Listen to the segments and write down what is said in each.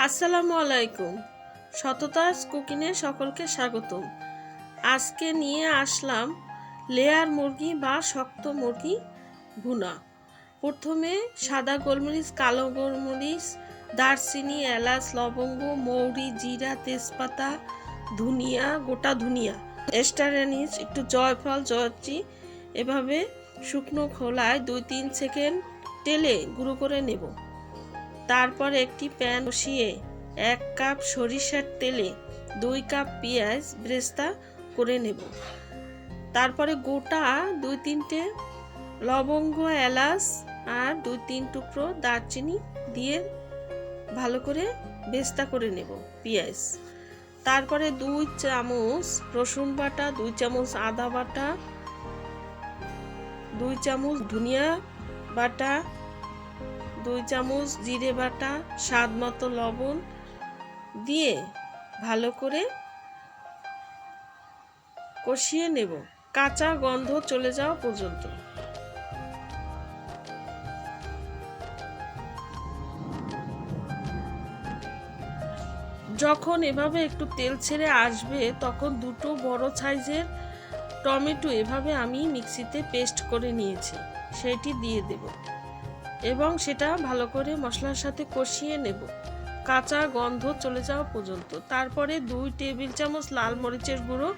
আসসালামু আলাইকুম। শততাজ কুকিংয়ে সকলকে স্বাগতম। আজকে নিয়ে আসলাম লেয়ার মুরগি বা শক্ত মুরগি ভুনা। প্রথমে সাদা গোলমরিচ, কালো গোলমরিচ, দারচিনি, এলাচ, লবঙ্গ, মৌরি, জিরা, তেজপাতা, ধনিয়া, গোটা ধনিয়া, স্টার অ্যানিস, একটু জয়ফল, জয়ত্রী এভাবে শুকনো খোলায় 2-3 সেকেন্ড তেলে গুঁড়ো করে নেব। তারপর একটি প্যান বসিয়ে 1 কাপ সরিষার তেলে 2 কাপ পেঁয়াজ বেরেস্তা করে নেব। তারপরে গোটা 2-3টে লবঙ্গ, এলাচ আর 2-3 টুকরো দারচিনি দিয়ে ভালো করে বেরেস্তা করে নেব পেঁয়াজ। তারপরে 2 চামচ রসুন বাটা, 2 চামচ আদা বাটা, 2 চামচ ধনিয়া বাটা, 2 চামচ জিরে বাটা, স্বাদ মতো লবণ দিয়ে ভালো করে কষিয়ে নেব কাঁচা গন্ধ চলে যাওয়া পর্যন্ত। যখন এভাবে একটু তেল ছেড়ে আসবে তখন 2টো বড় সাইজের টমেটো এভাবে আমি মিক্সিতে পেস্ট করে নিয়েছি সেটি দিয়ে দেব এবং সেটা ভালো করে মশলার সাথে কষিয়ে নেব কাঁচা গন্ধ চলে যাওয়া পর্যন্ত। তারপরে 2 টেবিল চামচ লাল মরিচের গুঁড়ো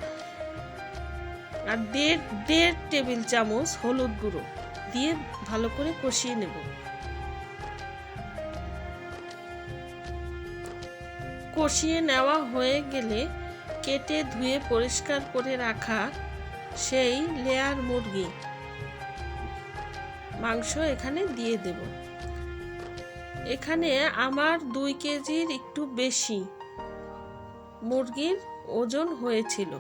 আর 1.5 টেবিল চামচ হলুদ গুঁড়ো দিয়ে ভালো করে কষিয়ে নেব। কষিয়ে নেওয়া হয়ে গেলে কেটে ধুয়ে পরিষ্কার করে রাখা সেই লেয়ার মুরগি মাংস এখানে দিয়ে দেব। এখানে আমার 2 কেজির একটু বেশি মুরগির ওজন হয়েছিল।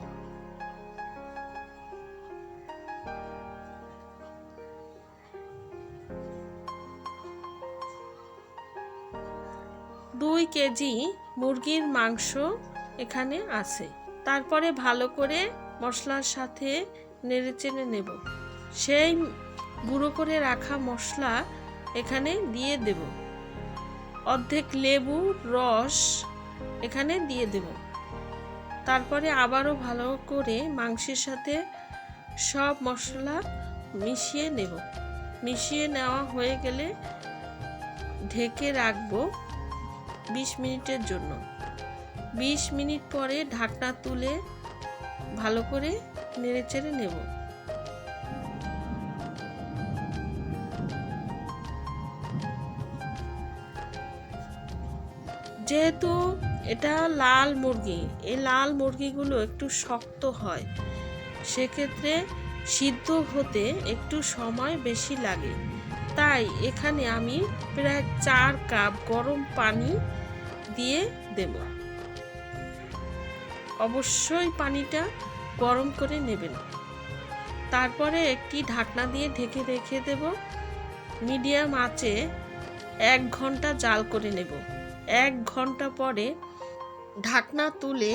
দুই কেজি মুরগির মাংস এখানে আছে। তারপরে ভালো করে মশলার সাথে নেড়েচেড়ে নেব। সেই গুঁড়ো করে রাখা মশলা এখানে দিয়ে দেব। অর্ধেক লেবুর রস এখানে দিয়ে দেব। তারপরে আবারও ভালো করে মাংসের সাথে সব মশলা মিশিয়ে নেব। মিশিয়ে নেওয়া হয়ে গেলে ঢেকে রাখবো 20 মিনিটের জন্য। 20 মিনিট পরে ঢাকনা তুলে ভালো করে নেড়েচেড়ে নেব। যেহেতু এটা লাল মুরগি, এই লাল মুরগিগুলো একটু শক্ত হয়, সেক্ষেত্রে সিদ্ধ হতে একটু সময় বেশি লাগে। তাই এখানে আমি প্রায় 4 কাপ গরম পানি দিয়ে দেব। অবশ্যই পানিটা গরম করে নেবেন। তারপরে একটি ঢাকনা দিয়ে ঢেকে রেখে দেব। মিডিয়াম আঁচে 1 ঘন্টা জাল করে নেব। 1 ঘন্টা পরে ঢাকনা তুলে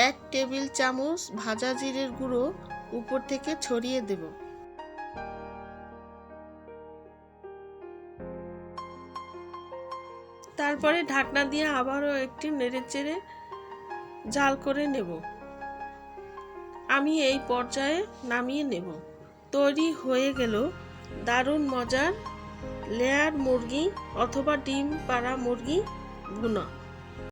1 টেবিল চামচ ভাজা জিরের গুঁড়ো উপর থেকে ছড়িয়ে দেব। তারপরে ঢাকনা দিয়ে আবারও একটি নেড়েচেড়ে জাল করে নেব। আমি এই পর্যায়ে নামিয়ে নেব। তৈরি হয়ে গেল দারুণ মজার লেয়ার মুরগি অথবা ডিম পাড়া মুরগি ভুনা।